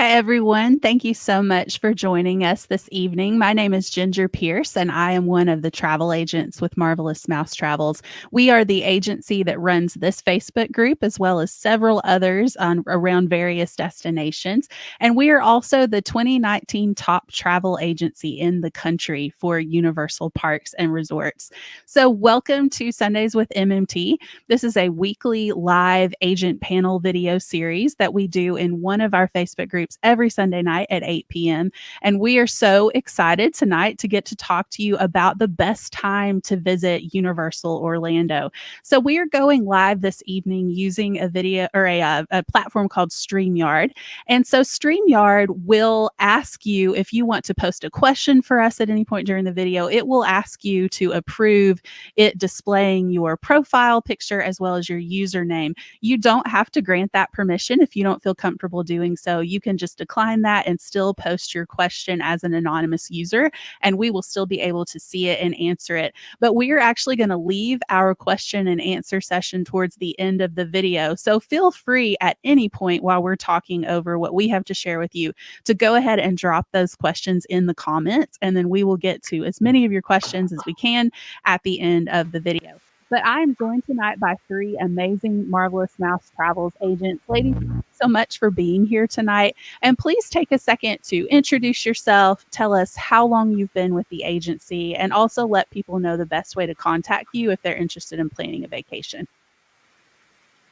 Hi, everyone. Thank you so much for joining us this evening. My name is Ginger Pierce, and I am one of the travel agents with Marvelous Mouse Travels. We are the agency that runs this Facebook group, as well as several others around various destinations. And we are also the 2019 top travel agency in the country for Universal Parks and Resorts. So, welcome to Sundays with MMT. This is a weekly live agent panel video series that we do in one of our Facebook groups every Sunday night at 8 p.m. And we are so excited tonight to get to talk to you about the best time to visit Universal Orlando. So we are going live this evening using a video or a platform called StreamYard. And so StreamYard will ask you if you want to post a question for us at any point during the video, it will ask you to approve it displaying your profile picture as well as your username. You don't have to grant that permission if you don't feel comfortable doing so. You can just decline that and still post your question as an anonymous user, and we will still be able to see it and answer it. But we are actually going to leave our question and answer session towards the end of the video. So feel free at any point while we're talking over what we have to share with you to go ahead and drop those questions in the comments, and then we will get to as many of your questions as we can at the end of the video. But I'm joined tonight by three amazing Marvelous Mouse Travels agents. Ladies, thank you so much for being here tonight. And please take a second to introduce yourself, tell us how long you've been with the agency, and also let people know the best way to contact you if they're interested in planning a vacation.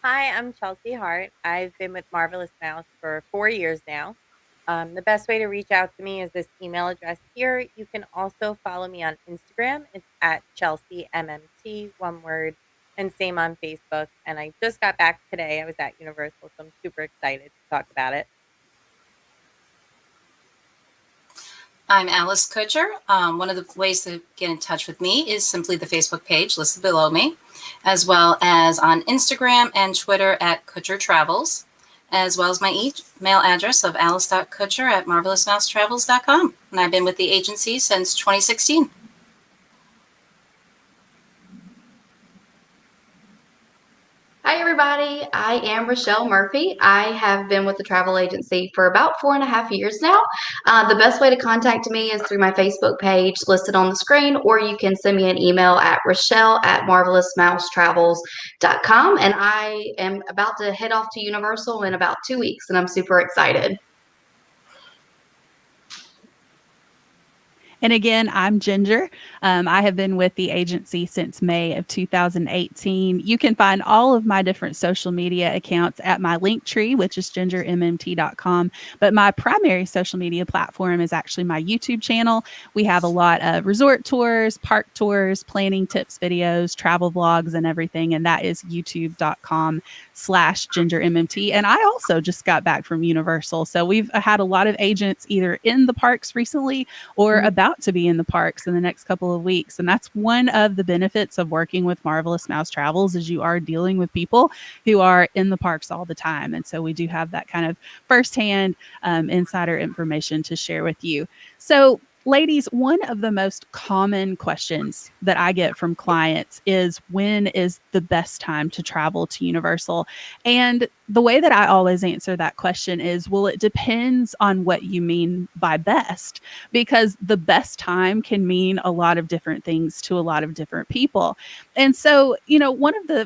Hi, I'm Chelsea Hart. I've been with Marvelous Mouse for 4 years now. The best way to reach out to me is this email address here. You can also follow me on Instagram. It's at Chelsea MMT, one word, and same on Facebook. And I just got back today. I was at Universal, so I'm super excited to talk about it. I'm Alice Kutcher. One of the ways to get in touch with me is simply the Facebook page listed below me, as well as on Instagram and Twitter at Kutcher Travels, as well as my email address of alice.kutcher@marvelousmousetravels.com. And I've been with the agency since 2016. Hi, everybody. I am Rachelle Murphy. I have been with the travel agency for about 4.5 years now. The best way to contact me is through my Facebook page listed on the screen, or you can send me an email at Rachelle@marvelousmousetravels.com. And I am about to head off to Universal in about 2 weeks, and I'm super excited. And again, I'm Ginger. I have been with the agency since May of 2018. You can find all of my different social media accounts at my link tree, which is gingermmt.com. But my primary social media platform is actually my YouTube channel. We have a lot of resort tours, park tours, planning tips videos, travel vlogs, and everything. And that is youtube.com/gingermmt. And I also just got back from Universal. So we've had a lot of agents either in the parks recently or about to be in the parks in the next couple of weeks. And that's one of the benefits of working with Marvelous Mouse Travels is you are dealing with people who are in the parks all the time. And so we do have that kind of firsthand insider information to share with you. So ladies, one of the most common questions that I get from clients is when is the best time to travel to Universal? And the way that I always answer that question is, well, it depends on what you mean by best, because the best time can mean a lot of different things to a lot of different people. And so,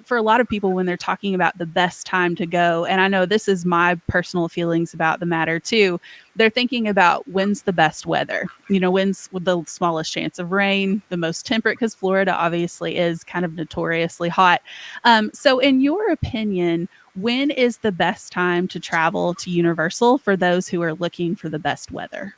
for a lot of people, when they're talking about the best time to go, and I know this is my personal feelings about the matter too, they're thinking about when's the best weather, when's the smallest chance of rain, the most temperate, because Florida obviously is kind of notoriously hot. So in your opinion, when is the best time to travel to Universal for those who are looking for the best weather?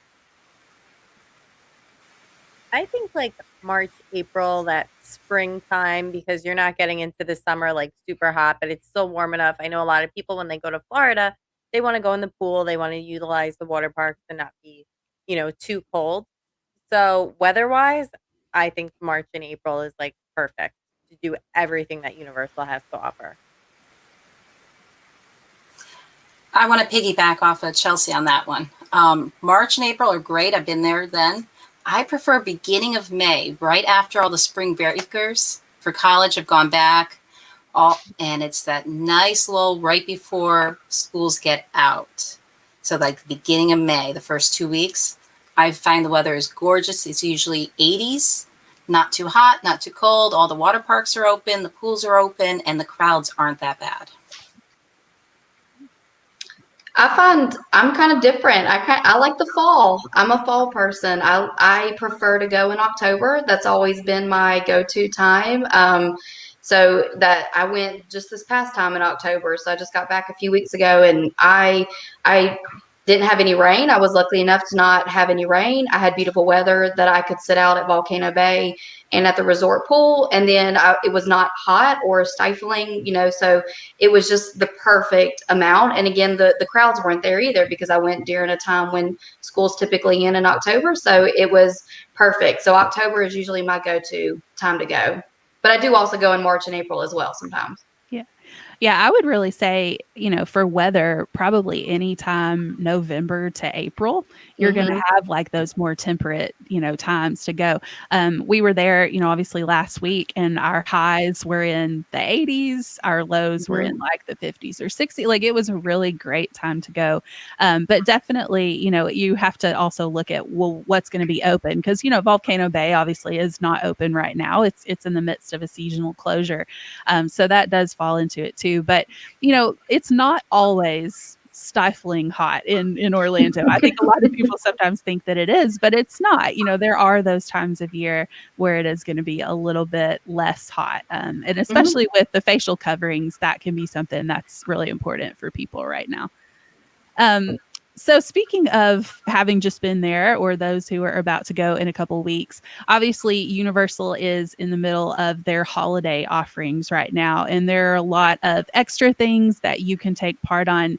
I think like March, April, that springtime, because you're not getting into the summer like super hot, but it's still warm enough. I know a lot of people when they go to Florida, they want to go in the pool, they want to utilize the water parks and not be, too cold. So weather-wise, I think March and April is like perfect to do everything that Universal has to offer. I want to piggyback off of Chelsea on that one. March and April are great. I've been there then. I prefer beginning of May, right after all the spring breakers for college have gone back. And it's that nice lull right before schools get out. So like the beginning of May, the first 2 weeks, I find the weather is gorgeous. It's usually 80s, not too hot, not too cold. All the water parks are open, the pools are open, and the crowds aren't that bad. I find I'm kind of different. I like the fall. I'm a fall person. I prefer to go in October. That's always been my go-to time. So that I went just this past time in October. So I just got back a few weeks ago, and I didn't have any rain. I was lucky enough to not have any rain. I had beautiful weather that I could sit out at Volcano Bay and at the resort pool, and then it was not hot or stifling, so it was just the perfect amount. And again, the crowds weren't there either because I went during a time when school's typically in October, so it was perfect. So October is usually my go-to time to go, but I do also go in March and April as well sometimes. Yeah, I would really say, for weather, probably anytime November to April, you're going to have like those more temperate, times to go. We were there, obviously last week, and our highs were in the 80s. Our lows were in like the 50s or 60s. Like it was a really great time to go. But definitely, you have to also look at, well, what's going to be open, because, Volcano Bay obviously is not open right now. It's in the midst of a seasonal closure. So that does fall into it too. But, it's not always stifling hot in Orlando. I think a lot of people sometimes think that it is, but it's not. There are those times of year where it is going to be a little bit less hot. And especially with the facial coverings, that can be something that's really important for people right now. So speaking of having just been there, or those who are about to go in a couple weeks, obviously Universal is in the middle of their holiday offerings right now, and there are a lot of extra things that you can take part on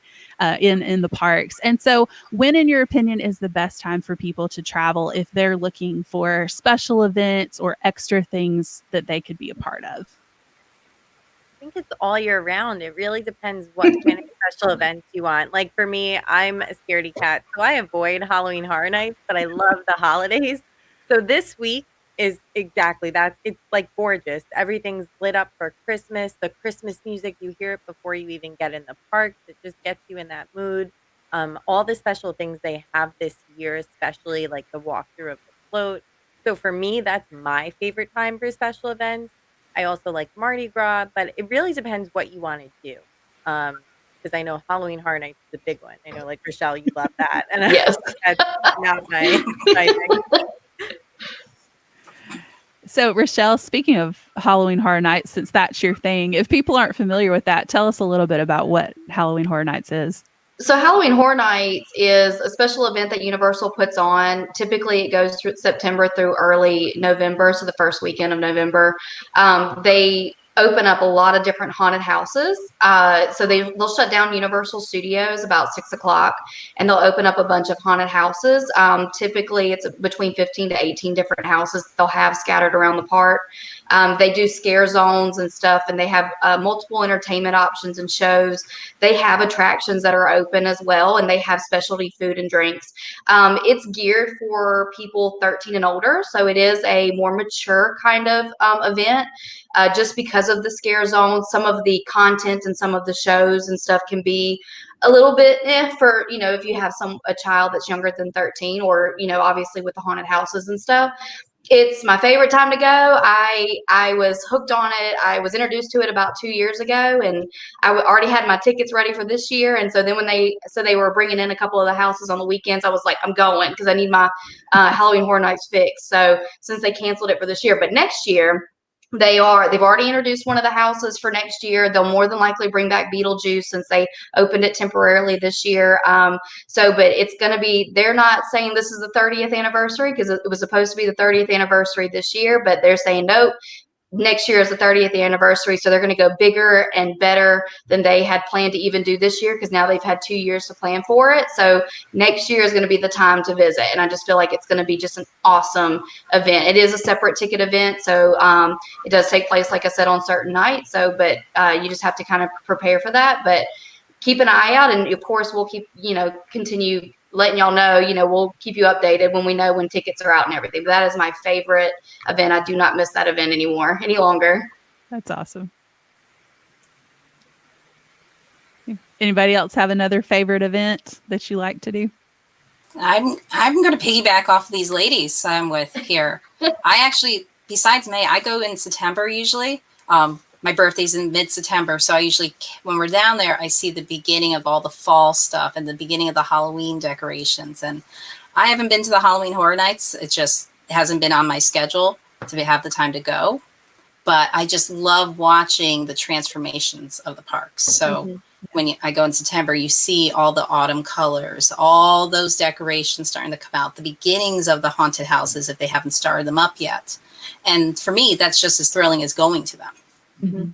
in the parks. And so, when, in your opinion, is the best time for people to travel if they're looking for special events or extra things that they could be a part of? I think it's all year round. It really depends what kind of special events you want. Like for me, I'm a scaredy cat, so I avoid Halloween Horror Nights, but I love the holidays. So this week is exactly that. It's like gorgeous. Everything's lit up for Christmas. The Christmas music, you hear it before you even get in the parks. It just gets you in that mood. All the special things they have this year, especially like the walkthrough of the float. So for me, that's my favorite time for special events. I also like Mardi Gras, but it really depends what you wanna do. Because I know Halloween Horror Nights is a big one. I know, like, Rochelle, you love that, and Yes. that's not my thing. So, Rochelle, speaking of Halloween Horror Nights, since that's your thing, if people aren't familiar with that, tell us a little bit about what Halloween Horror Nights is. So Halloween Horror Nights is a special event that Universal puts on. Typically, it goes through September through early November, so the first weekend of November. They open up a lot of different haunted houses. So they'll shut down Universal Studios about 6 o'clock, and they'll open up a bunch of haunted houses. Typically, it's between 15 to 18 different houses they'll have scattered around the park. They do scare zones and stuff, and they have multiple entertainment options and shows. They have attractions that are open as well, and they have specialty food and drinks. It's geared for people 13 and older, so it is a more mature kind of event. Just because of the scare zone, some of the content and some of the shows and stuff can be a little bit for, if you have a child that's younger than 13, or, obviously with the haunted houses and stuff. It's my favorite time to go. I was hooked on it. I was introduced to it about 2 years ago, and already had my tickets ready for this year. And so then when they said they were bringing in a couple of the houses on the weekends, I was like, I'm going because I need my Halloween Horror Nights fixed. So since they canceled it for this year, but next year they've already introduced one of the houses for next year. They'll more than likely bring back Beetlejuice since they opened it temporarily this year. But it's going to be, they're not saying this is the 30th anniversary because it was supposed to be the 30th anniversary this year, but they're saying, nope, next year is the 30th anniversary. So they're going to go bigger and better than they had planned to even do this year, because now they've had 2 years to plan for it. So next year is going to be the time to visit. And I just feel like it's going to be just an awesome event. It is a separate ticket event. So it does take place, like I said, on certain nights. So, but you just have to kind of prepare for that. But keep an eye out. And of course, we'll keep, continue letting y'all know, we'll keep you updated when we know when tickets are out and everything. But that is my favorite event. I do not miss that event any longer. That's awesome. Anybody else have another favorite event that you like to do? I'm going to piggyback off these ladies I'm with here. I actually, besides May, I go in September usually. My birthday's in mid-September, so I usually, when we're down there, I see the beginning of all the fall stuff and the beginning of the Halloween decorations. And I haven't been to the Halloween Horror Nights. It hasn't been on my schedule to have the time to go. But I just love watching the transformations of the parks. So when I go in September, you see all the autumn colors, all those decorations starting to come out, the beginnings of the haunted houses if they haven't started them up yet. And for me, that's just as thrilling as going to them. Mm-hmm.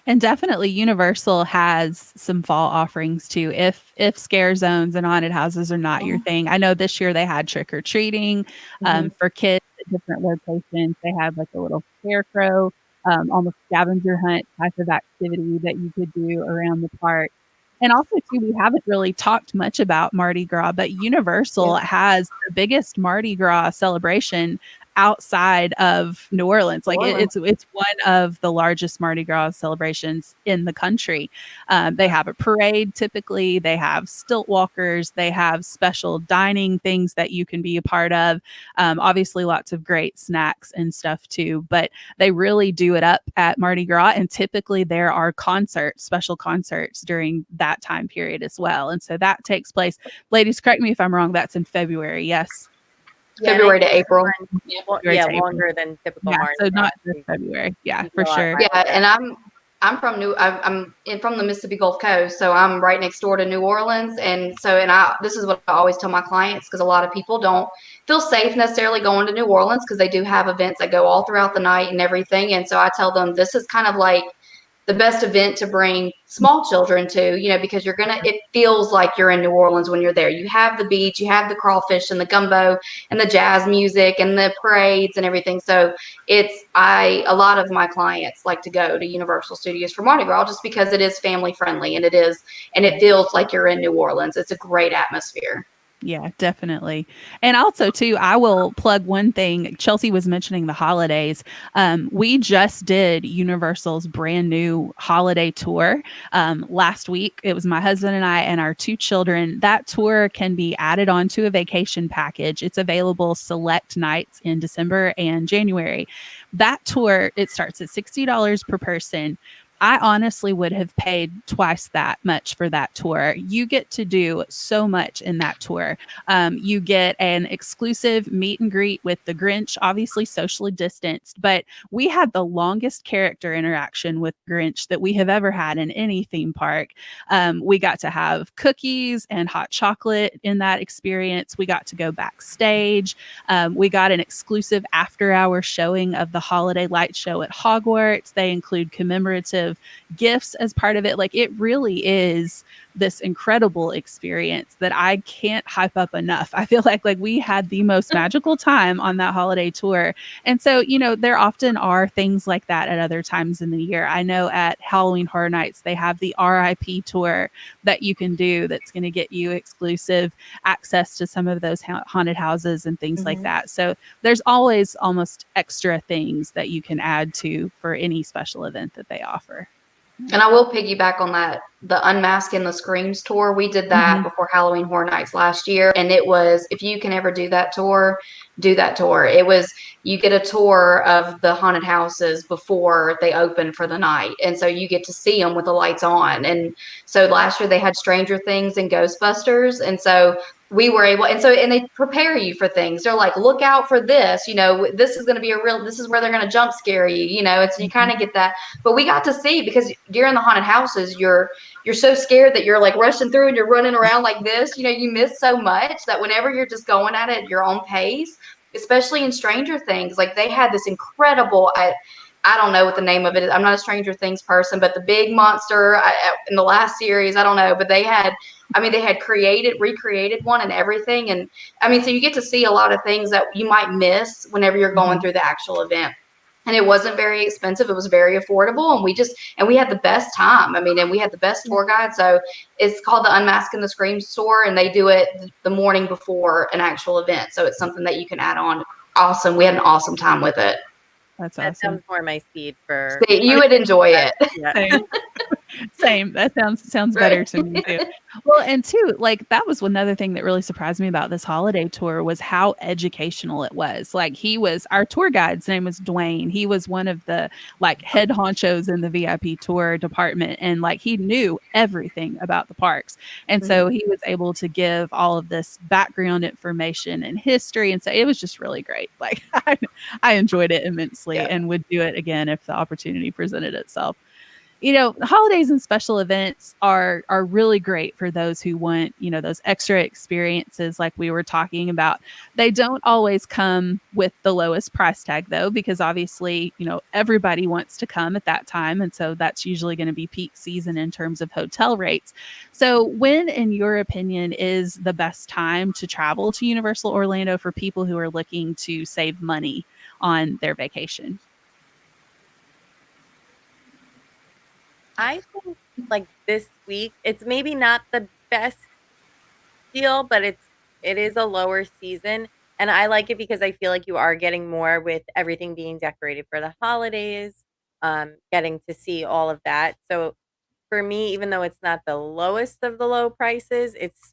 And definitely Universal has some fall offerings too. If scare zones and haunted houses are not your thing. I know this year they had trick or treating for kids at different locations. They had like a little scarecrow, almost scavenger hunt type of activity that you could do around the park. And also too, we haven't really talked much about Mardi Gras, but Universal has the biggest Mardi Gras celebration outside of New Orleans. Like it's one of the largest Mardi Gras celebrations in the country. They have a parade typically, they have stilt walkers, they have special dining things that you can be a part of. Obviously lots of great snacks and stuff too, but they really do it up at Mardi Gras. And typically there are special concerts during that time period as well. And so that takes place, ladies, correct me if I'm wrong, that's in February. Yes. February to April. Longer than typical Mardi so Gras. not just February. Yeah, for sure. Yeah, and I'm from from the Mississippi Gulf Coast, so I'm right next door to New Orleans, and this is what I always tell my clients, because a lot of people don't feel safe necessarily going to New Orleans because they do have events that go all throughout the night and everything, and so I tell them this is kind of like the best event to bring small children to, because it feels like you're in New Orleans when you're there. You have the beach, you have the crawfish and the gumbo and the jazz music and the parades and everything. So a lot of my clients like to go to Universal Studios for Mardi Gras just because it is family friendly and it feels like you're in New Orleans. It's a great atmosphere. Yeah, definitely. And also too, I will plug one thing. Chelsea was mentioning the holidays. We just did Universal's brand new holiday tour last week. It was my husband and I and our 2 children. That tour can be added onto a vacation package. It's available select nights in December and January. That tour, it starts at $60 per person. I honestly would have paid twice that much for that tour. You get to do so much in that tour. You get an exclusive meet and greet with the Grinch, obviously socially distanced, but we had the longest character interaction with Grinch that we have ever had in any theme park. We got to have cookies and hot chocolate in that experience. We got to go backstage. We got an exclusive after-hour showing of the holiday light show at Hogwarts. They include commemorative gifts as part of it. Like, it really is this incredible experience that I can't hype up enough. I feel like we had the most magical time on that holiday tour. And so, there often are things like that at other times in the year. I know at Halloween Horror Nights, they have the RIP tour that you can do that's going to get you exclusive access to some of those haunted houses and things like that. So there's always almost extra things that you can add to for any special event that they offer. And I will piggyback on that, the Unmasking the Screams tour. We did that before Halloween Horror Nights last year. And it was, if you can ever do that tour, do that tour. It was, you get a tour of the haunted houses before they open for the night. And so you get to see them with the lights on. And so last year they had Stranger Things and Ghostbusters. And so we were able, and they prepare you for things. They're like, look out for this, this is going to be this is where they're going to jump scare you, and so you kind of get that. But we got to see, because during the haunted houses, you're so scared that you're like rushing through and you're running around like this, you miss so much that whenever you're just going at it at your own pace, especially in Stranger Things, like they had this incredible, I don't know what the name of it is. I'm not a Stranger Things person, but the big monster in the last series, I don't know, but they had recreated one and everything. And so you get to see a lot of things that you might miss whenever you're going through the actual event. And it wasn't very expensive. It was very affordable. And we had the best time. And we had the best tour guide. So it's called the Unmasking the Screams tour, and they do it the morning before an actual event. So it's something that you can add on. Awesome. We had an awesome time with it. That's awesome. That sounds more my speed for. You would enjoy it. Yeah. Same. That sounds better to me too. Well, and two, like that was another thing that really surprised me about this holiday tour was how educational it was. Like our tour guide's name was Dwayne. He was one of the like head honchos in the VIP tour department, and like he knew everything about the parks. And so he was able to give all of this background information and history, and so it was just really great. Like I enjoyed it immensely and would do it again if the opportunity presented itself. Holidays and special events are really great for those who want, those extra experiences like we were talking about. They don't always come with the lowest price tag though, because obviously, everybody wants to come at that time. And so that's usually going to be peak season in terms of hotel rates. So when, in your opinion, is the best time to travel to Universal Orlando for people who are looking to save money on their vacation? I think like this week, it's maybe not the best deal, but it is a lower season. And I like it because I feel like you are getting more with everything being decorated for the holidays, getting to see all of that. So for me, even though it's not the lowest of the low prices, it's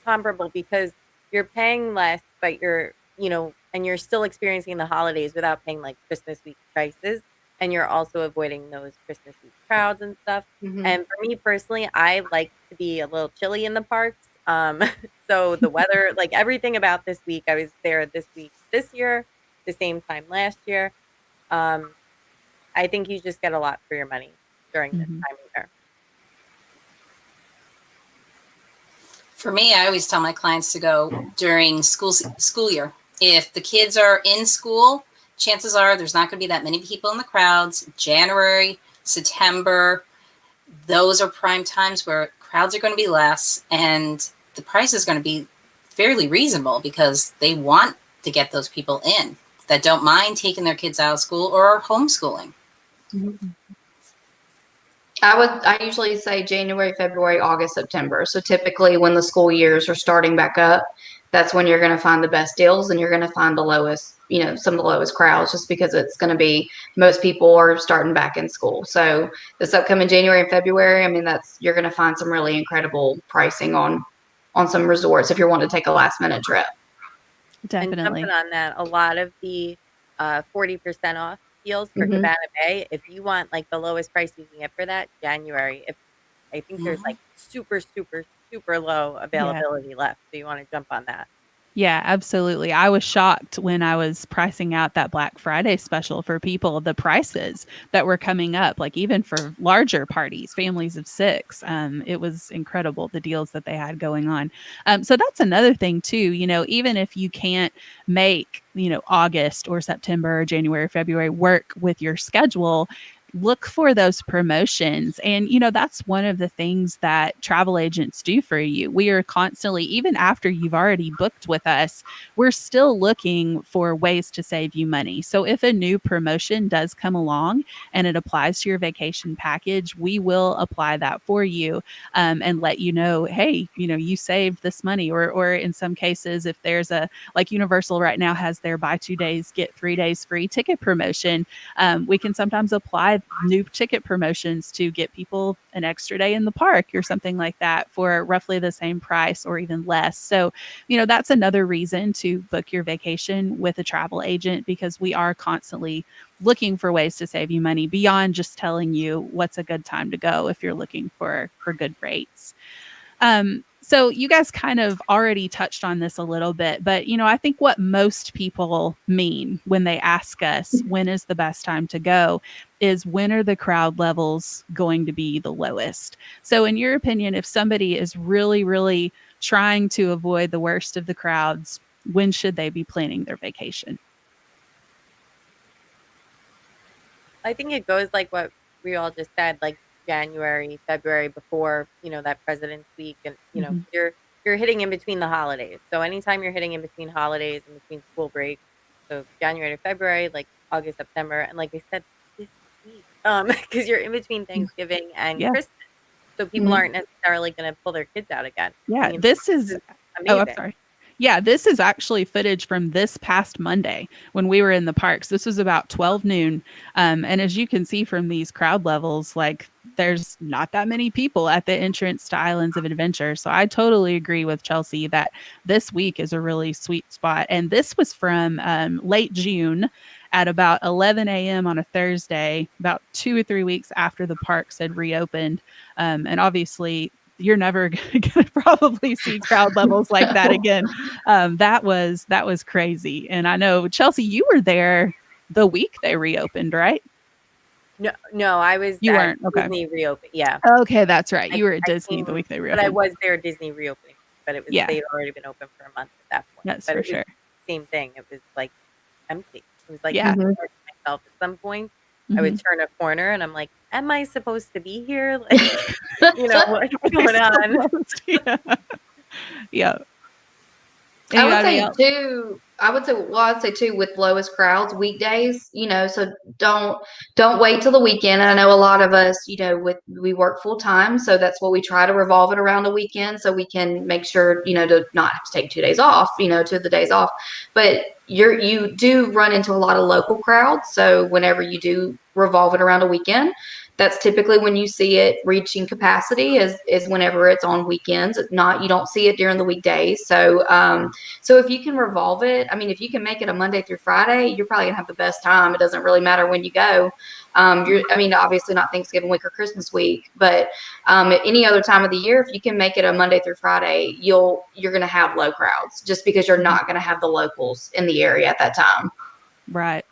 comparable because you're paying less, but and you're still experiencing the holidays without paying like Christmas week prices, and you're also avoiding those Christmas week crowds and stuff. And for me personally, I like to be a little chilly in the parks. So the weather, like everything about this week, I was there this week this year, the same time last year. I think you just get a lot for your money during this time of year. For me, I always tell my clients to go during school year. If the kids are in school, chances are there's not going to be that many people in the crowds. January, September, those are prime times where crowds are going to be less and the price is going to be fairly reasonable because they want to get those people in that don't mind taking their kids out of school or are homeschooling. I usually say January, February, August, September. So typically when the school years are starting back up, that's when you're going to find the best deals and you're going to find the lowest, some of the lowest crowds just because it's going to be most people are starting back in school. So this upcoming January and February, I mean, you're going to find some really incredible pricing on some resorts if you're wanting to take a last minute trip. Definitely. And jumping on that, a lot of the 40% off deals for Cabana Bay, if you want like the lowest price you can get for that, January, I think there's like super, super, super low availability left. So you want to jump on that. Yeah, absolutely. I was shocked when I was pricing out that Black Friday special for people, the prices that were coming up, like even for larger parties, families of 6. It was incredible, the deals that they had going on. So that's another thing too, even if you can't make, August or September or January, February work with your schedule, look for those promotions. And, that's one of the things that travel agents do for you. We are constantly, even after you've already booked with us, we're still looking for ways to save you money. So if a new promotion does come along and it applies to your vacation package, we will apply that for you and let you know, hey, you saved this money. Or in some cases, if there's like Universal right now has their buy 2 days, get 3 days free ticket promotion, we can sometimes apply new ticket promotions to get people an extra day in the park or something like that for roughly the same price or even less. So, that's another reason to book your vacation with a travel agent, because we are constantly looking for ways to save you money beyond just telling you what's a good time to go if you're looking for good rates. So you guys kind of already touched on this a little bit, but I think what most people mean when they ask us when is the best time to go is when are the crowd levels going to be the lowest? So in your opinion, if somebody is really, really trying to avoid the worst of the crowds, when should they be planning their vacation? I think it goes like what we all just said, like January, February before, that President's Week, and you're hitting in between the holidays. So anytime you're hitting in between holidays and between school breaks, so January to February, like August, September, and like I said, this week, because you're in between Thanksgiving and Christmas, so people aren't necessarily going to pull their kids out again. Yeah, I mean, this is amazing. Oh, I'm sorry. Yeah, this is actually footage from this past Monday when we were in the parks. This was about 12 noon. And as you can see from these crowd levels, like there's not that many people at the entrance to Islands of Adventure. So I totally agree with Chelsea that this week is a really sweet spot. And this was from late June at about 11 a.m. on a Thursday, about 2 or 3 weeks after the parks had reopened. And obviously, you're never going to probably see crowd levels like that again. That was crazy. And I know, Chelsea, you were there the week they reopened, right? No, I was You at weren't. Okay. Disney reopen. Yeah, Okay, that's right. You were at I Disney the came, week they but I reopened. was there Disney reopening. But it was Yeah, they'd already been open for a month at that point. that's But for it was sure. the same thing. It was like empty. It was like Yeah. I started myself at some point. I would turn a corner and I'm like, am I supposed to be here? Like, what's going on? Yeah. Yeah. I would Anybody say else? too. I'd say too with lowest crowds weekdays. So don't wait till the weekend. I know a lot of us, we work full time, so that's what we try to revolve it around the weekend, so we can make sure to not have to take 2 days off. 2 of the days off, but you do run into a lot of local crowds. So whenever you do revolve it around a weekend, that's typically when you see it reaching capacity is whenever it's on weekends. You don't see it during the weekdays. So if you can revolve it, I mean, if you can make it a Monday through Friday, you're probably gonna have the best time. It doesn't really matter when you go. Obviously not Thanksgiving week or Christmas week, but at any other time of the year, if you can make it a Monday through Friday, you're gonna have low crowds just because you're not gonna have the locals in the area at that time. Right.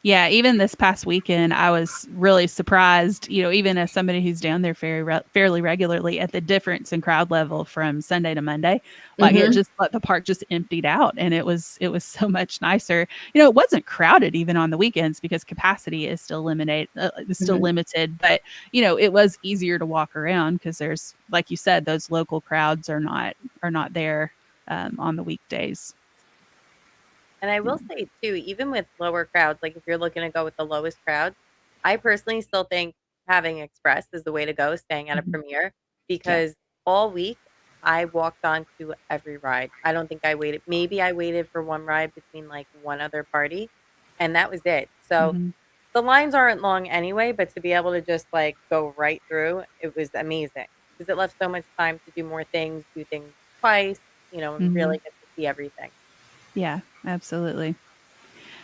Yeah, even this past weekend, I was really surprised, even as somebody who's down there fairly regularly, at the difference in crowd level from Sunday to Monday. Like it just the park just emptied out, and it was so much nicer. It wasn't crowded even on the weekends because capacity is still limited, but it was easier to walk around because there's, like you said, those local crowds are not there on the weekdays. And I will say too, even with lower crowds, like if you're looking to go with the lowest crowd, I personally still think having Express is the way to go, staying at a Mhm. premiere, Yeah. because all week I walked on to every ride. I don't think I waited. Maybe I waited for one ride between like one other party, and that was it. So Mhm. the lines aren't long anyway, but to be able to just like go right through, it was amazing because it left so much time to do more things, do things twice, and Mhm. really get to see everything. Yeah, absolutely.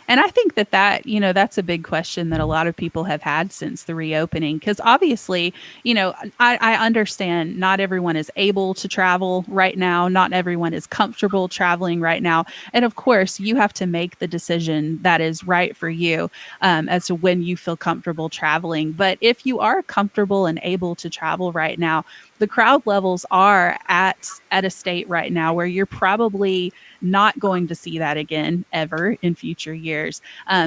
And I think that's a big question that a lot of people have had since the reopening. Because obviously, I understand not everyone is able to travel right now. Not everyone is comfortable traveling right now. And of course, you have to make the decision that is right for you as to when you feel comfortable traveling. But if you are comfortable and able to travel right now, the crowd levels are at a state right now where you're probably not going to see that again ever in future years.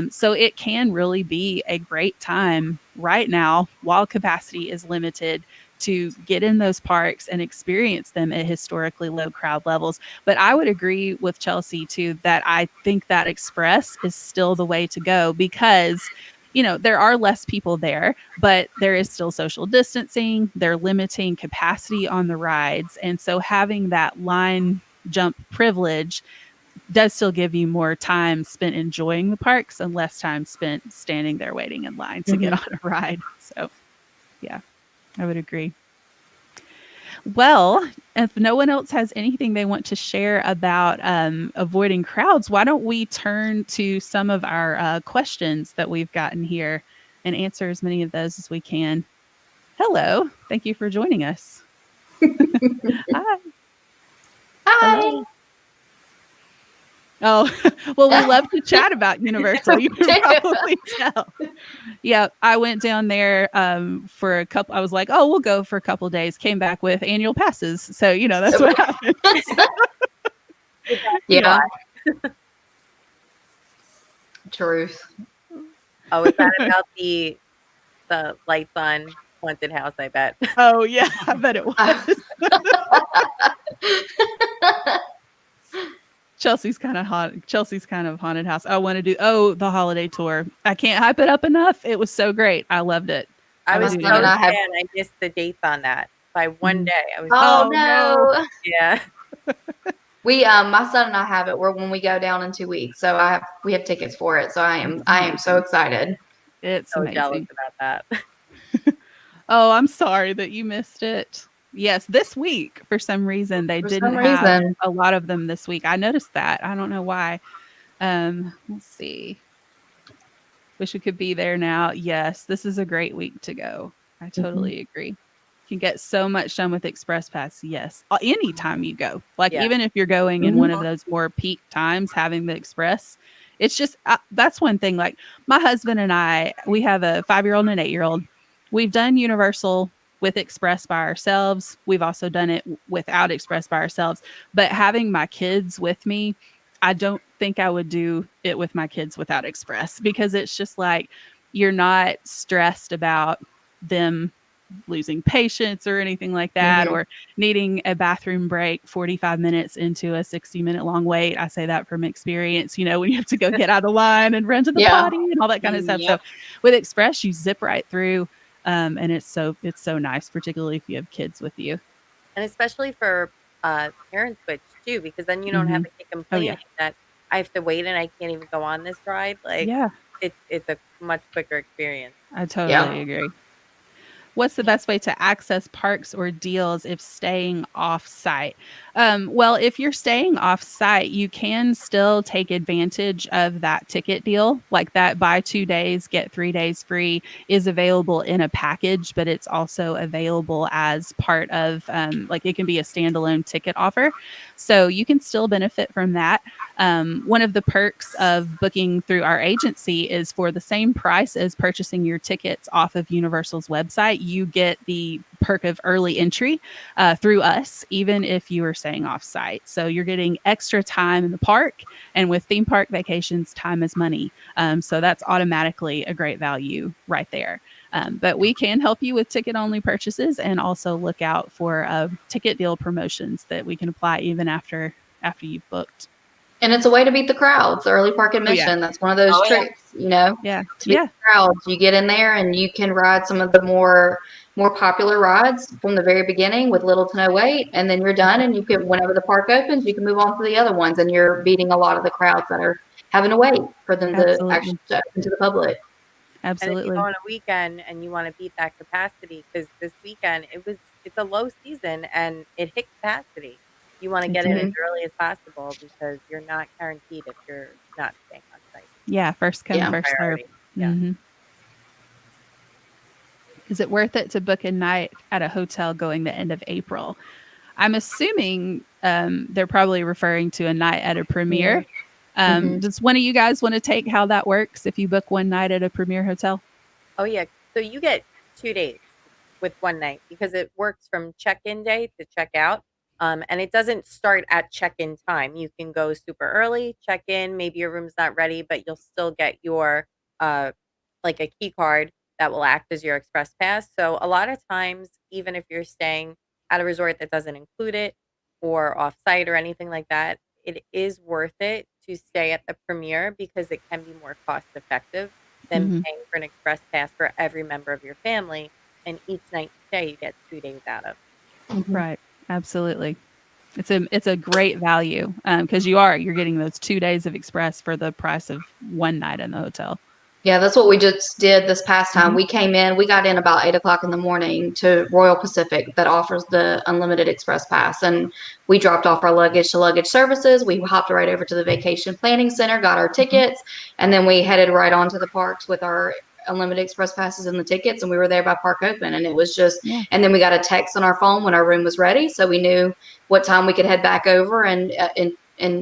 So it can really be a great time right now while capacity is limited to get in those parks and experience them at historically low crowd levels. But I would agree with Chelsea too that I think that Express is still the way to go because there are less people there, but there is still social distancing. They're limiting capacity on the rides. And so having that line jump privilege does still give you more time spent enjoying the parks and less time spent standing there waiting in line to get on a ride. So, yeah, I would agree. Well, if no one else has anything they want to share about avoiding crowds, why don't we turn to some of our questions that we've gotten here and answer as many of those as we can. Hello. Thank you for joining us. Hi. Hi. Hello. Oh, well, we love to chat about Universal. You can probably tell. Yeah, I went down there for a couple. I was like, "Oh, we'll go for a couple of days." Came back with annual passes, so that's what happens. Yeah. Truth. Oh, is that about the lights on haunted house? I bet. Oh yeah, I bet it was. Chelsea's kind of haunted house. I want to do the holiday tour. I can't hype it up enough. It was so great. I loved it. I was so husband and I sad. have- I missed the dates on that by one day. I was Oh no. no. yeah. My son and I have it where when we go down in 2 weeks, so we have tickets for it. So I am so excited. It's So jealous amazing. about that. Oh, I'm sorry that you missed it. Yes, this week for some reason they For didn't some have reason. a lot of them this week. I noticed that. I don't know why. Let's see. Wish we could be there now. Yes, this is a great week to go. I totally agree. You can get so much done with Express Pass. Yes, anytime you go. Like Yeah. even if you're going in Mhm. one of those more peak times, having the Express, it's just that's one thing. Like my husband and I, we have a 5-year-old and an 8-year-old. We've done Universal with Express by ourselves. We've also done it without Express by ourselves. But having my kids with me, I don't think I would do it with my kids without Express because it's just like you're not stressed about them losing patience or anything like that, Mhm. or needing a bathroom break 45 minutes into a 60-minute long wait. I say that from experience, when you have to go get out of line and run to the Yeah. potty and all that kind of stuff. So Yep. with Express, you zip right through. And it's so nice, particularly if you have kids with you. And especially for parent switch too, because then you don't have Mhm. a kid Oh yeah. complaining that I have to wait and I can't even go on this ride. Like Yeah, it's a much quicker experience. I Yeah. totally agree. What's the best way to access parks or deals if staying off site? Well, if you're staying off site, you can still take advantage of that ticket deal. Like that buy 2 days, get 3 days free is available in a package, but it's also available as part of, like it can be a standalone ticket offer. So you can still benefit from that. One of the perks of booking through our agency is for the same price as purchasing your tickets off of Universal's website, you get the perk of early entry through us, even if you are staying off site. So you're getting extra time in the park. And with theme park vacations, time is money. So that's automatically a great value right there. But we can help you with ticket only purchases and also look out for ticket deal promotions that we can apply even after you've booked. And it's a way to beat the crowds. Early park Oh yeah. admission. That's one of those Oh, yeah. tricks, to Yeah. beat Yeah. the crowds. You get in there and you can ride some of the more popular rides from the very beginning with little to no wait, and then you're done. And whenever the park opens, you can move on to the other ones, and you're beating a lot of the crowds that are having to wait for them to Absolutely. actually open to the public. And if you go Absolutely. on a weekend and you want to beat that capacity, because this weekend it's a low season and it hit capacity. You want to It get in did. as Mhm. early as possible because you're not guaranteed if you're not staying on site. Yeah. First come, Yeah. first serve. Priority. Yeah. Hmm. Is it worth it to book a night at a hotel going the end of April? I'm assuming they're probably referring to a night at a Yeah. premiere. Mhm. Does one of you guys want to take how that works if you book one night at a premier hotel? Oh yeah. So you get 2 days with one night because it works from check-in day to check-out. And it doesn't start at check-in time. You can go super early, check in, maybe your room's not ready, but you'll still get your uh like a key card that will act as your express pass. So a lot of times, even if you're staying at a resort that doesn't include it or off-site or anything like that, it is worth it to stay at the Premier because it can be more cost effective than Hmm. paying for an express pass for every member of your family. And each night you stay, you get 2 days out of. Mhm. Right. Absolutely. It's a great value because you're getting those 2 days of express for the price of one night in the hotel. Yeah, that's what we just did this past time. Hmm. We got in about 8 o'clock in the morning to Royal Pacific that offers the unlimited express pass. And we dropped off our luggage to luggage services. We hopped right over to the vacation planning center, got our Hmm. tickets, and then we headed right on to the parks with our unlimited express passes and the tickets. And we were there by park open. And it was just, Yeah. and then we got a text on our phone when our room was ready. So we knew what time we could head back over and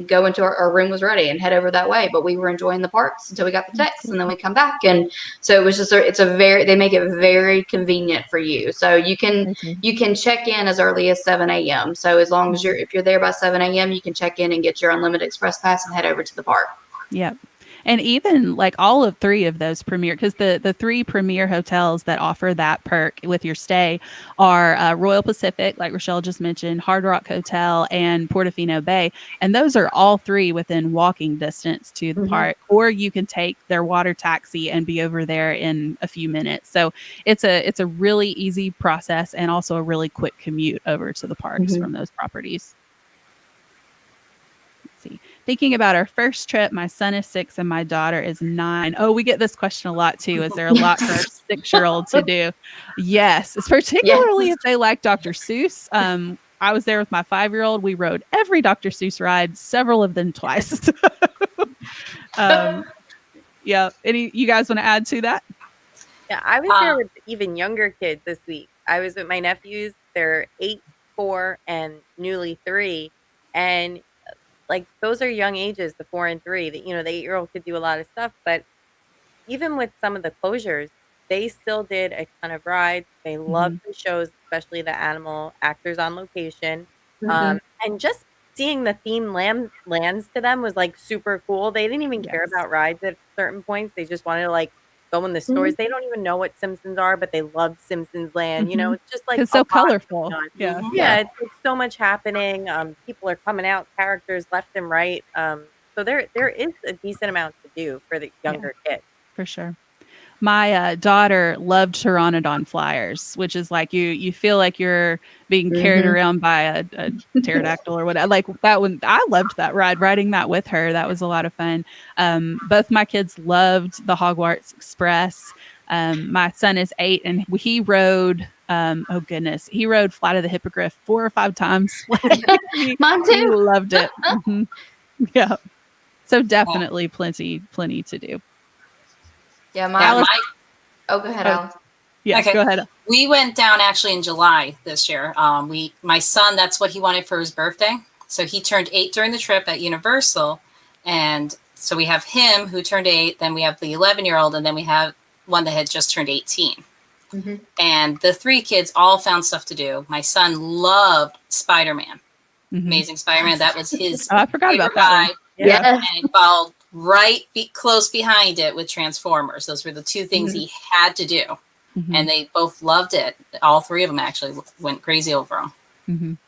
go into our room was ready and head over that way. But we were enjoying the parks until we got the text, and then we come back. And so it was just they make it very convenient for you. So They do. you can check in as early as 7 a.m. So as long as Mhm. if you're there by 7 a.m., you can check in and get your unlimited express pass and head over to the park. Yep. And even like all of three of those premier, because the three premier hotels that offer that perk with your stay are Royal Pacific, like Rachelle just mentioned, Hard Rock Hotel, and Portofino Bay. And those are all three within walking distance to the Mhm. park, or you can take their water taxi and be over there in a few minutes. So it's a really easy process and also a really quick commute over to the parks Mhm. from those properties. see. Thinking about our first trip, my son is 6 and my daughter is 9. Oh, we get this question a lot too. Is there a lot for our 6-year-old to do? Yes, it's particularly Yes. if they like Dr. Seuss. I was there with my 5-year-old. We rode every Dr. Seuss ride, several of them twice. Yeah. Any you guys want to add to that? Yeah, I was there with even younger kids this week. I was with my nephews. They're 8, 4, and newly 3. And like those are young ages, the 4 and 3. That the 8-year-old could do a lot of stuff, but even with some of the closures, they still did a ton of rides. They loved the shows, especially the animal actors on location. Mhm. And just seeing the theme lands to them was like super cool. They didn't even care Yes. about rides at certain points. They just wanted to like go in the stores. They don't even know what Simpsons are, but they loved Simpsons Land. It's just like It's a so lot colorful. going on. Yeah. Yeah, it's like so much happening. People are coming out, characters left and right. So there is a decent amount to do for the younger kids. For sure. My daughter loved Pteranodon flyers, which is like you feel like you're being carried around by a pterodactyl or whatever. Like that one, I loved that ride. Riding that with her, that was a lot of fun. Both my kids loved the Hogwarts Express. My son is 8, and he rode. Oh goodness, he rode Flight of the Hippogriff 4 or 5 times. Mine He too. loved it. Yeah. So definitely plenty to do. Yeah, Alice, go ahead, oh, Alice. yes, Okay. go ahead. We went down actually in July this year. My son, that's what he wanted for his birthday. So he turned 8 during the trip at Universal. And so we have him who turned 8, then we have the 11-year-old, and then we have one that had just turned 18. And the 3 kids all found stuff to do. My son loved Spider-Man. Amazing Spider-Man. That was his I forgot about that ride. one. Yeah. And he followed close behind it with Transformers. Those were the 2 things he had to do. And they both loved it. All 3 of them actually went crazy over them.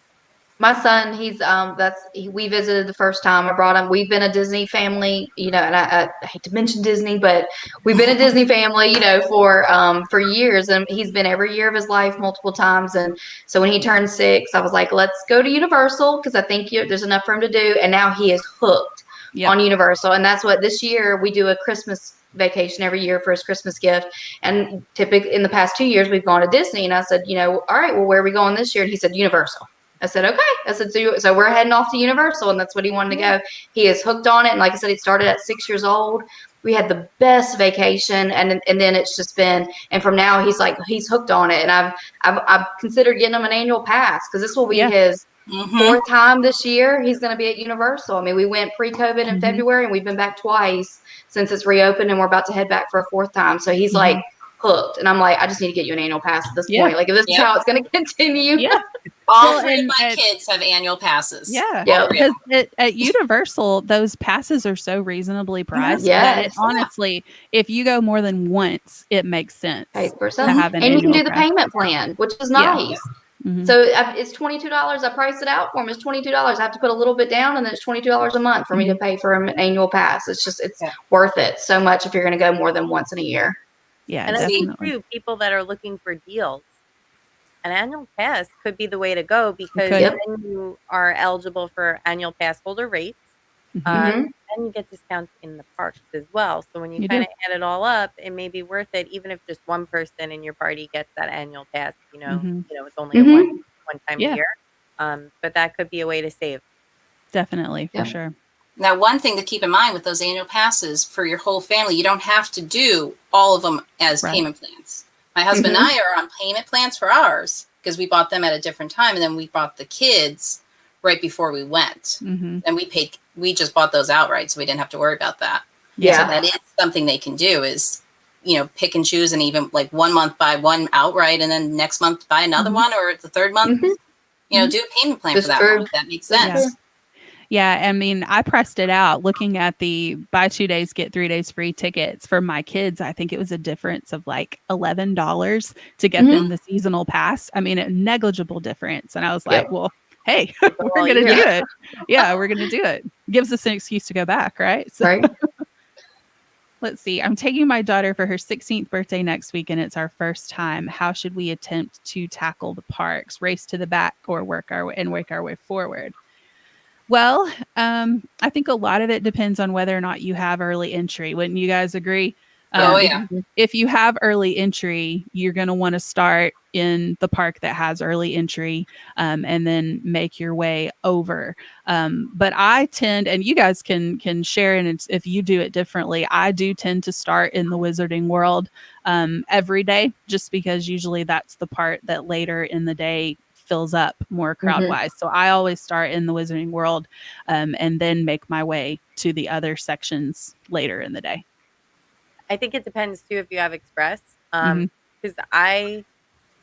My son, we visited the first time. I brought him. We've been a Disney family, and I hate to mention Disney, but we've been a Disney family, for years, and he's been every year of his life multiple times. And so when he turned 6, I was like, let's go to Universal because I think there's enough for him to do. And now he is hooked on Universal, and that's what this year we do a Christmas vacation every year for his Christmas gift. And typically in the past 2 years we've gone to Disney, and I said, all right, well, where are we going this year? And he said Universal. I said, okay. I said, so we're heading off to Universal, and that's what he wanted to go. He is hooked on it. And like I said, he started at 6 years old. We had the best vacation, and then it's just been, and from now he's hooked on it. And I've considered getting him an annual pass because this will be his 4th time this year. He's going to be at Universal. I mean, we went pre-COVID in February, and we've been back twice since it's reopened, and we're about to head back for a 4th time. So he's like hooked, and I'm like, I just need to get you an annual pass at this point. Like, if this is how it's going to continue. All 3 of my kids have annual passes. Because at Universal, those passes are so reasonably priced that honestly, if you go more than once, it makes sense to have an and you can do annual the pass. payment plan, which is nice. So it's $22. I priced it out for him. It's $22. I have to put a little bit down, and then it's $22 a month for me to pay for an annual pass. It's worth it so much if you're going to go more than once in a year. Yeah, and definitely. I think too, people that are looking for deals, an annual pass could be the way to go because then you are eligible for annual pass holder rates. And you get discounts in the parks as well. So when you kind of add it all up, it may be worth it, even if just one person in your party gets that annual pass. It's only a one time a year. But that could be a way to save. Definitely, for sure. Now, one thing to keep in mind with those annual passes for your whole family, you don't have to do all of them as payment plans. My husband and I are on payment plans for ours because we bought them at a different time, and then we bought the kids right before we went. And we just bought those outright, so we didn't have to worry about that. So that is something they can do is, pick and choose, and even like 1 month buy one outright, and then next month buy another one, or the 3rd month, do a payment plan for that month. That makes sense. Yeah, I mean, I pressed it out looking at the buy 2 days, get 3 days free tickets for my kids. I think it was a difference of like $11 to get them the seasonal pass. I mean, a negligible difference. And I was like, well, hey, we're going to do it. Yeah, we're going to do it. Gives us an excuse to go back, right? So, let's see. I'm taking my daughter for her 16th birthday next week, and it's our first time. How should we attempt to tackle the parks? Race to the back or work our way forward? Well, I think a lot of it depends on whether or not you have early entry. Wouldn't you guys agree? Oh, If, yeah. if you have early entry, you're going to want to start in the park that has early entry, and then make your way over. But I tend, and you guys can share, and if you do it differently, I do tend to start in the Wizarding World every day, just because usually that's the part that later in the day fills up more crowd wise. So I always start in the Wizarding World, and then make my way to the other sections later in the day. I think it depends too if you have Express, Mhm. because I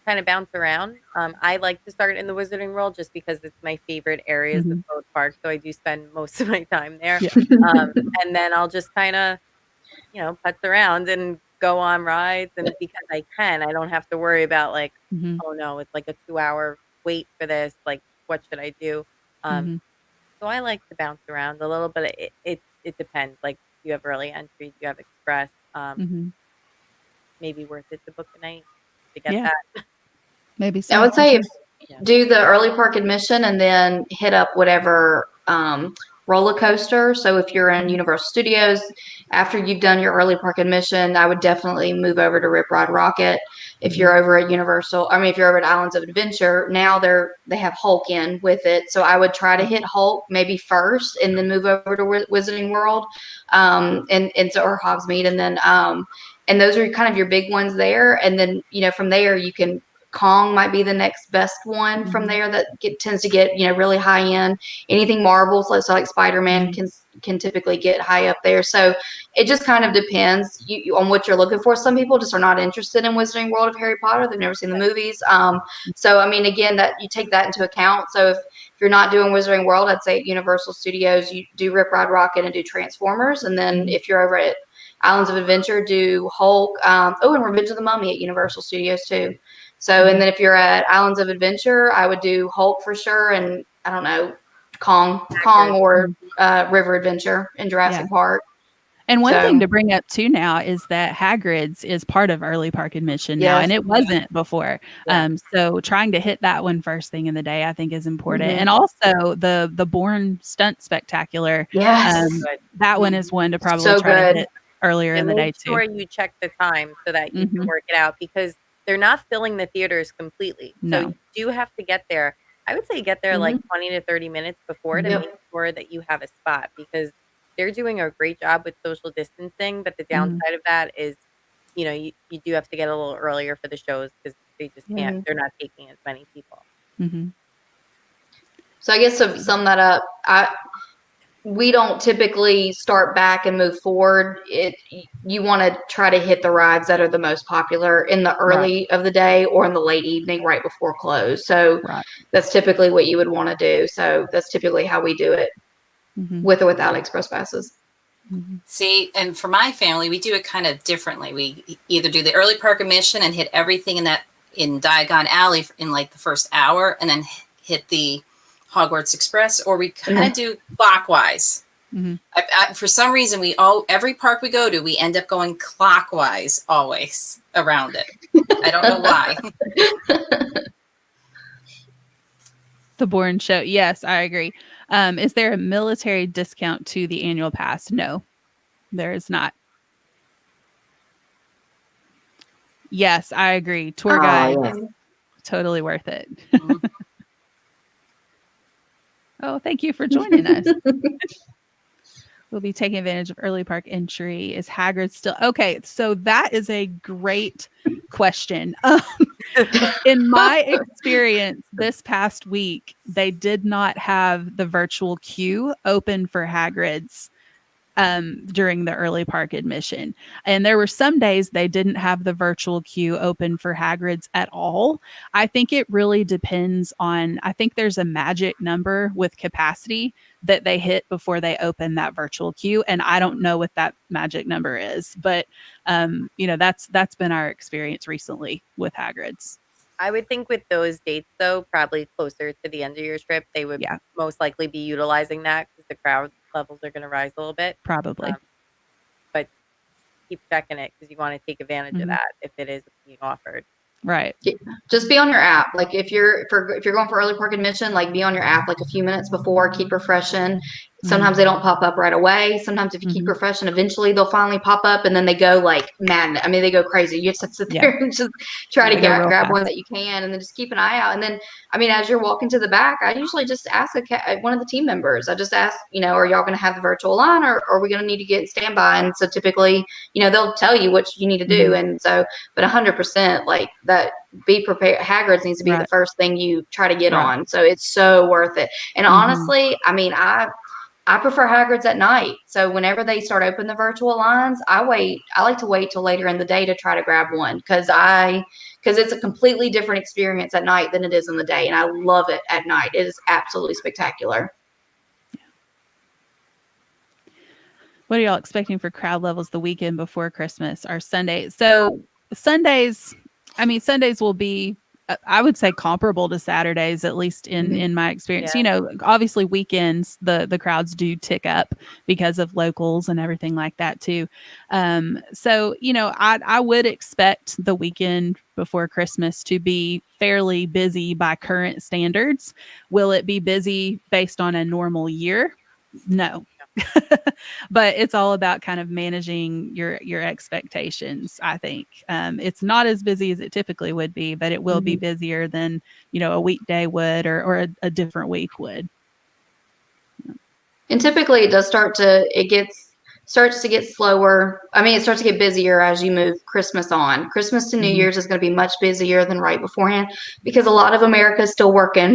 kind of bounce around. I like to start in the Wizarding World just because it's my favorite areas of Mhm. both parks, so I do spend most of my time there. Yeah. And then I'll just kind of, putz around and go on rides, and because I can, I don't have to worry about like, Mhm. oh no, it's like a 2-hour wait for this. Like, what should I do? Um, Mhm. so I like to bounce around a little, but it depends. Like, do you have early entry? Do you have Express? Mhm. Maybe worth it to book a night to get Yeah, that. maybe I so. would say if Yeah. do the early park admission and then hit up whatever roller coaster. So if you're in Universal Studios, after you've done your early park admission, I would definitely move over to Rip Ride Rocket. If Mhm. you're over at Universal, I mean, if you're over at Islands of Adventure, now they have Hulk in with it. So I would try to hit Hulk maybe first, and then move over to Wizarding World, and so or Hogsmeade, and then and those are kind of your big ones there. And then from there you can Kong might be the next best one from there that tends to get really high end. Anything Marvel, so like Spider-Man can typically get high up there. So it just kind of depends on what you're looking for. Some people just are not interested in Wizarding World of Harry Potter. They've never seen the movies. So I mean, again, that you take that into account. So if you're not doing Wizarding World, I'd say at Universal Studios, you do Rip Ride Rocket and do Transformers. And then if you're over at Islands of Adventure, do Hulk. And Revenge of the Mummy at Universal Studios too. So, and then if you're at Islands of Adventure, I would do Hulk for sure, and I don't know, Kong or River Adventure in Yeah. Jurassic Park. And one thing So, to bring up too now is that Hagrid's is part of early park admission now, and yes. it wasn't before. Yeah. So trying to hit that one first thing in the day, I think, is important. Mhm. And also the Bourne Stunt Spectacular, Yes. that one is one to probably So try to good. hit earlier in And the day make too. sure you check the time so that you can Mhm. work it out, because they're not filling the theaters completely. So No. you do have to get there. I would say get there like Mhm. 20 to 30 minutes before to Mhm. make sure that you have a spot, because they're doing a great job with social distancing. But the Mhm. downside of that is, you do have to get a little earlier for the shows because they just Yeah. can't, Mhm. they're not taking as many people. Mhm. So I guess to sum that up, we don't typically start back and move forward. You want to try to hit the rides that are the most popular in the Right. early of the day or in the late evening right before close. So Right. that's typically what you would want to do. So that's typically how we do it Mhm. with or without express passes. Mhm. See, and for my family, we do it kind of differently. We either do the early park admission and hit everything in Diagon Alley in like the first hour, and then hit the Hogwarts Express, or we kind of do clockwise. Mhm. For some reason, every park we go to, we end up going clockwise always around it. I don't know why. The Bourne Show. Yes, I agree. Is there a military discount to the annual pass? No, there is not. Yes, I agree. Tour guides, Yeah. totally worth it. Mhm. Oh, thank you for joining us. We'll be taking advantage of early park entry. Is Hagrid still okay? So that is a great question. In my experience this past week, they did not have the virtual queue open for Hagrid's during the early park admission. And there were some days they didn't have the virtual queue open for Hagrid's at all. I think it really depends on, I think there's a magic number with capacity that they hit before they open that virtual queue. And I don't know what that magic number is, but that's been our experience recently with Hagrid's. I would think with those dates, though, probably closer to the end of your trip, they would Yeah, most likely be utilizing that because the crowd levels are going to rise a little bit. probably. Um, but keep checking it because you want to take advantage of Mhm. that if it is being offered. Right. Just be on your app. Like if you're going for early park admission, like be on your app like a few minutes before, keep refreshing. Sometimes they don't pop up right away. Sometimes if you keep refreshing, eventually they'll finally pop up, and then they go like mad. I mean, they go crazy. You just have to sit there and just try to grab one that you can, and then just keep an eye out. And then, I mean, as you're walking to the back, I usually just ask one of the team members. I just ask, are y'all going to have the virtual line, or are we going to need to get standby? And so typically, they'll tell you what you need to do. And so, but 100%, like that, be prepared. Hagrid's needs to be the first thing you try to get on. So it's so worth it. And honestly, I mean, I prefer Hagrid's at night. So whenever they start open the virtual lines, I like to wait till later in the day to try to grab one because it's a completely different experience at night than it is in the day. And I love it at night. It is absolutely spectacular. What are y'all expecting for crowd levels the weekend before Christmas or Sunday? So Sundays will be, I would say, comparable to Saturdays, at least in my experience. Obviously weekends, the crowds do tick up because of locals and everything like that too. So, I would expect the weekend before Christmas to be fairly busy by current standards. Will it be busy based on a normal year? No. But it's all about kind of managing your expectations. I think it's not as busy as it typically would be, but it will be busier than a weekday would or a different week would. And typically it does starts to get slower. I mean, it starts to get busier as you move Christmas on. Christmas to New Year's is going to be much busier than right beforehand because a lot of America is still working,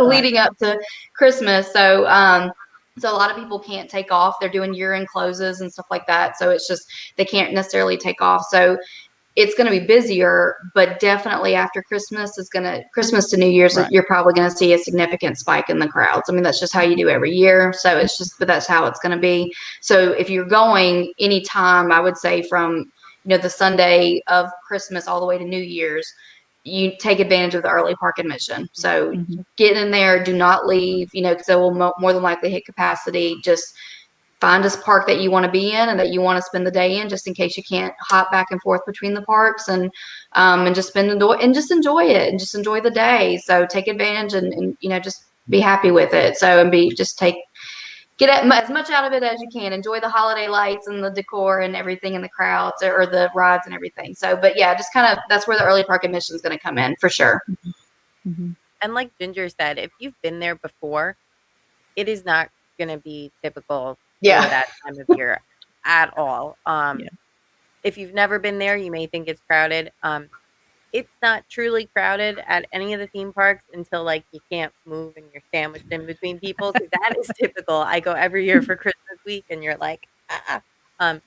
leading up to Christmas. So a lot of people can't take off. They're doing year-end closes and stuff like that. So it's just they can't necessarily take off. So it's going to be busier, but definitely after Christmas to New Year's, you're probably going to see a significant spike in the crowds. I mean, that's just how you do every year. So but that's how it's going to be. So if you're going anytime, I would say from, the Sunday of Christmas all the way to New Year's, you take advantage of the early park admission. So get in there, do not leave, because they will more than likely hit capacity. Just find a park that you want to be in and that you want to spend the day in, just in case you can't hop back and forth between the parks, and just enjoy it and just enjoy the day. So take advantage and just be happy with it. So get as much out of it as you can. Enjoy the holiday lights and the decor and everything in the crowds or the rides and everything. So, but yeah, just kind of, that's where the early park admission is going to come in for sure. And like Ginger said, if you've been there before, it is not going to be typical for that time of year at all. If you've never been there, you may think it's crowded. It's not truly crowded at any of the theme parks until like you can't move and you're sandwiched in between people, because that is typical. I go every year for Christmas week and you're like,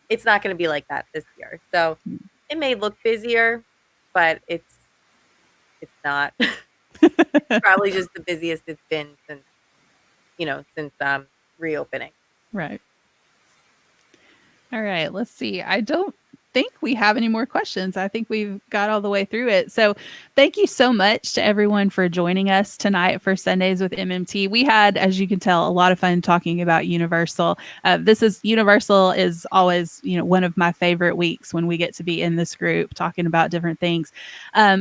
it's not going to be like that this year. So it may look busier, but it's not. It's probably just the busiest it's been since reopening. Right. All right, let's see. I don't think we have any more questions. I think we've got all the way through it. So thank you so much to everyone for joining us tonight for Sundays with MMT. We had, as you can tell, a lot of fun talking about Universal. Universal is always, one of my favorite weeks when we get to be in this group talking about different things.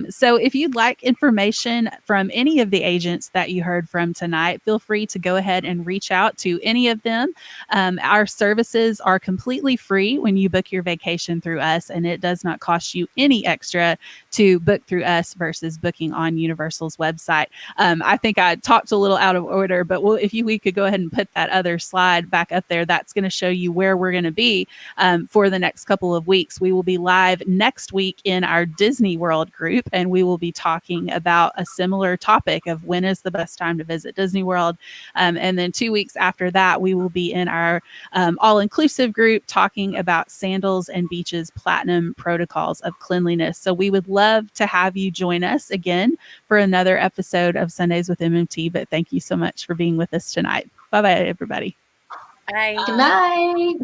So if you'd like information from any of the agents that you heard from tonight, feel free to go ahead and reach out to any of them. Our services are completely free when you book your vacation through us, and it does not cost you any extra to book through us versus booking on Universal's website. I think I talked a little out of order, but we could go ahead and put that other slide back up there. That's going to show you where we're going to be for the next couple of weeks. We will be live next week in our Disney World group, and we will be talking about a similar topic of when is the best time to visit Disney World. And then 2 weeks after that, we will be in our all-inclusive group talking about sandals and beaches platinum protocols of cleanliness. So we would love to have you join us again for another episode of Sundays with MMT. But thank you so much for being with us tonight. Bye-bye, everybody. Bye. Good night.